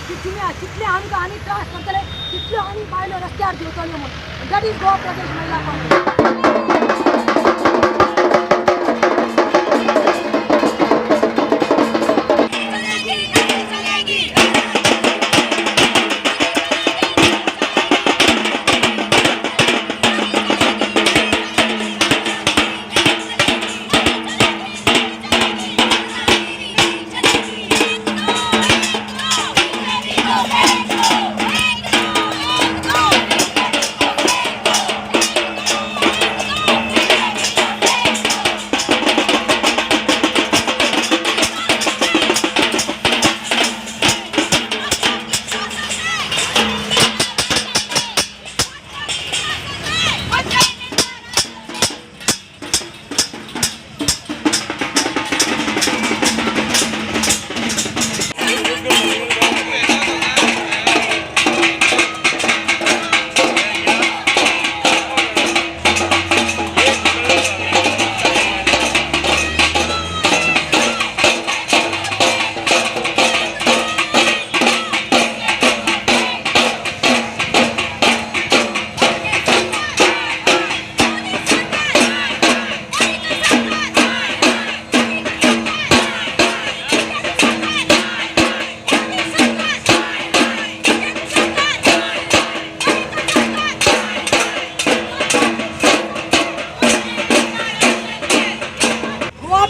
की तुम्ही कितले आमकां आनी त्रास करतले तितल्यो आनी बायलो रस्त्यार देंवतल्यो म्हणून. दॅट इज गोवा प्रदेश महिला काँग्रेस.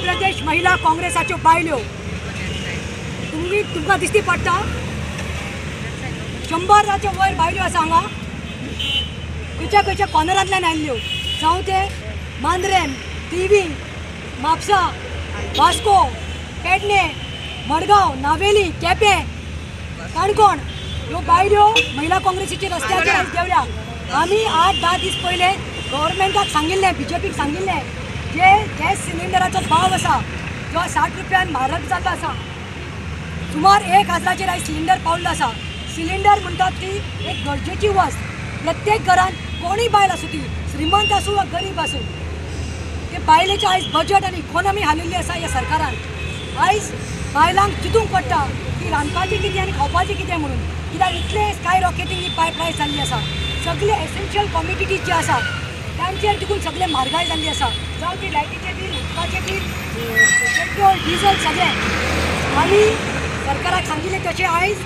प्रदेश महिला काँग्रेसाच्यो बायल्यो तुमकां दिसती पडटा 100 वयर बायल्यो आसा हांगा. खंयच्या खंयच्या कॉर्नरांतल्यान आयल्ल्यो, जावं ते मांद्रेम, तिवी, म्हापसा, वास्को, पेडणे, मडगांव, नावेली, केपें, काणकोण ह्यो बायल्यो महिला काँग्रेसीच्या रस्त्याचेर आयज देवल्या. आमी 8-10 दीस पयले गव्हर्मेंटाक सांगिल्लें, बीजेपीक सांगिल्लें जे गॅस सिलिंडराचो भाव आसा जो 60 रुपयान म्हारग जाल्लो आसा. सुमार 1000चेर आयज सिलिंडर पावल्लो आसा. सिलिंडर म्हणटात ती एक गरजेची वस्त. प्रत्येक घरान कोणीय बायल आसूं, ती श्रीमंत आसूं वा गरीब आसूं, ते बायलेचें आयज बजट आनी इकॉनॉमी हालिल्ली आसा ह्या सरकारान. आयज बायलांक चिंतूंक पडटा की रांदपाचें कितें आनी खावपाचें कितें म्हणून, कित्याक इतले स्काय रॉकेटींग ही प्रायस जाल्ली आसा. सगळे एसेन्शियल कॉमोडिटीज जे आसा तांचेर देखून सगळे म्हारगाय जाल्ली आसा. जावं ती लायटीचें बील, उदकाचें बील, पेट्रोल, डिझल सगळें. आमी सरकाराक सांगिल्लें तशें आयज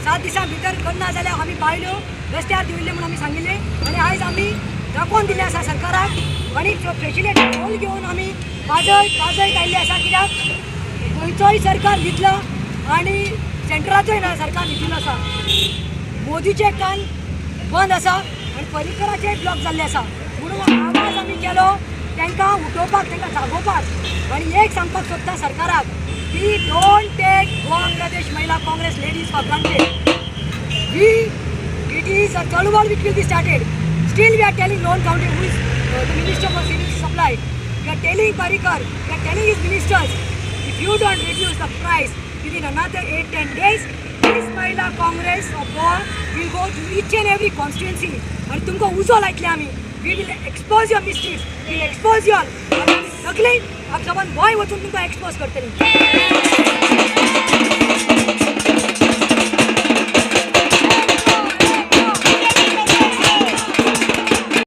7 दिसां भितर करना जाल्यार आमी बायल्यो रस्त्यार देंवयल्यो म्हणून आमी सांगिल्लें. आनी आयज आमी दाखोवन दिल्लें आसा सरकाराक आनी स्पेशली रोल घेवन आमी काजळीत आयिल्ले आसा. कित्याक खंयचोय सरकार न्हिदला आनी सेंट्रलाचोय सरकार न्हिदिल्लो आसा. मोदीचे कान बंद आसा आनी पर्रीकराचे ब्लॉक जाल्ले आसा. म्हणून आवाज आमी केलो तांकां उठोवपाक, तांकां जागोवपाक. आनी एक सांगपाक सोदता सरकाराक की डोंट टेक गोवा प्रदेश महिला Congress ladies for granted. It is a चळवळ which will be started. Still we are telling Lone County, who is the Minister for Civil Supply, we are telling Parrikar, we are telling his ministers, if you don't reduce the price within another 8-10 days, this Mahila Congress of Goa will go to each and every constituency and तुमको उजो लायतले आमी. We will expose your misdeeds, we will expose your सगळे आप सबन गोंय वचून तुमकां expose करतली.